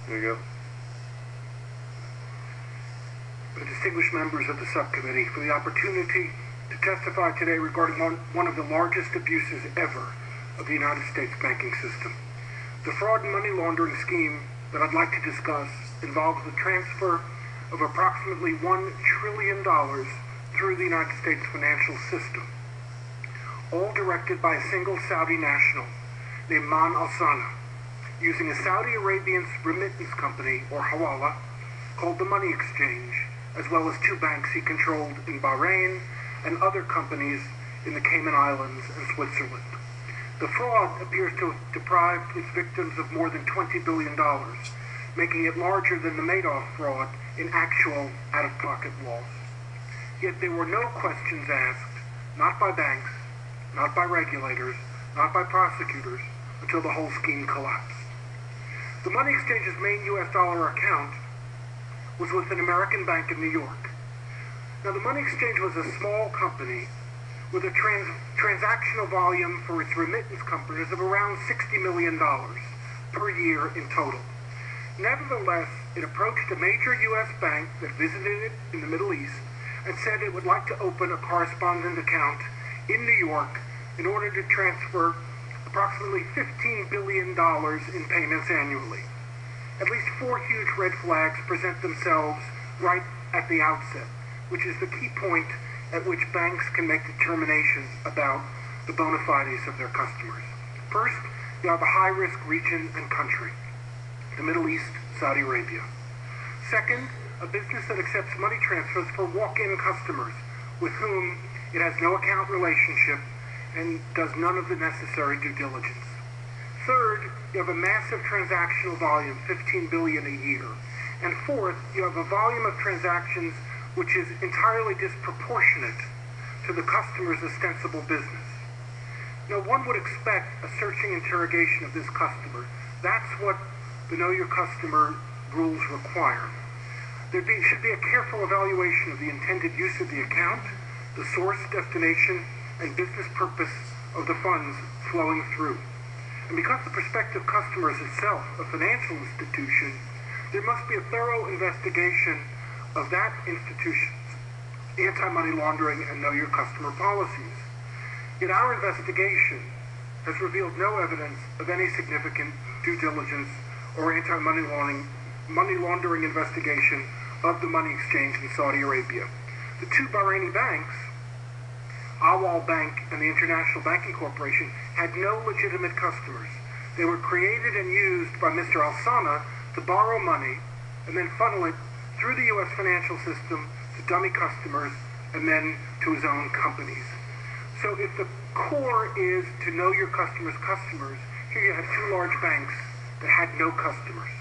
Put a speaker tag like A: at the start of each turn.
A: There you go.
B: The distinguished members of the subcommittee, for the opportunity to testify today regarding one of the largest abuses ever of the United States banking system. The fraud and money laundering scheme that I'd like to discuss involves the transfer of approximately $1 trillion through the United States financial system, all directed by a single Saudi national named Maan Al-Sanea, using a Saudi Arabian remittance company, or hawala, called the Money Exchange, as well as two banks he controlled in Bahrain and other companies in the Cayman Islands and Switzerland. The fraud appears to have deprived its victims of more than $20 billion, making it larger than the Madoff fraud in actual out-of-pocket loss. Yet there were no questions asked, not by banks, not by regulators, not by prosecutors, until the whole scheme collapsed. The Money Exchange's main U.S. dollar account was with an American bank in New York. Now, the Money Exchange was a small company with a transactional volume for its remittance companies of around $60 million per year in total. Nevertheless, it approached a major U.S. bank that visited it in the Middle East and said it would like to open a correspondent account in New York in order to transfer approximately $15 billion in payments annually. At least four huge red flags present themselves right at the outset, which is the key point at which banks can make determinations about the bona fides of their customers. First, you have a high-risk region and country, the Middle East, Saudi Arabia. Second, a business that accepts money transfers for walk-in customers with whom it has no account relationship and does none of the necessary due diligence. Third, you have a massive transactional volume, $15 billion a year. And fourth, you have a volume of transactions which is entirely disproportionate to the customer's ostensible business. Now, one would expect a searching interrogation of this customer. That's what the Know Your Customer rules require. There should be a careful evaluation of the intended use of the account, the source, destination, and business purpose of the funds flowing through. And because the prospective customer is itself a financial institution, there must be a thorough investigation of that institution's anti-money laundering and Know Your Customer policies. Yet our investigation has revealed no evidence of any significant due diligence or anti-money laundering investigation of the Money Exchange in Saudi Arabia. The two Bahraini banks, Awal Bank and the International Banking Corporation, had no legitimate customers. They were created and used by Mr. Al-Sanea to borrow money and then funnel it through the U.S. financial system to dummy customers and then to his own companies. So if the core is to know your customers' customers, here you have two large banks that had no customers.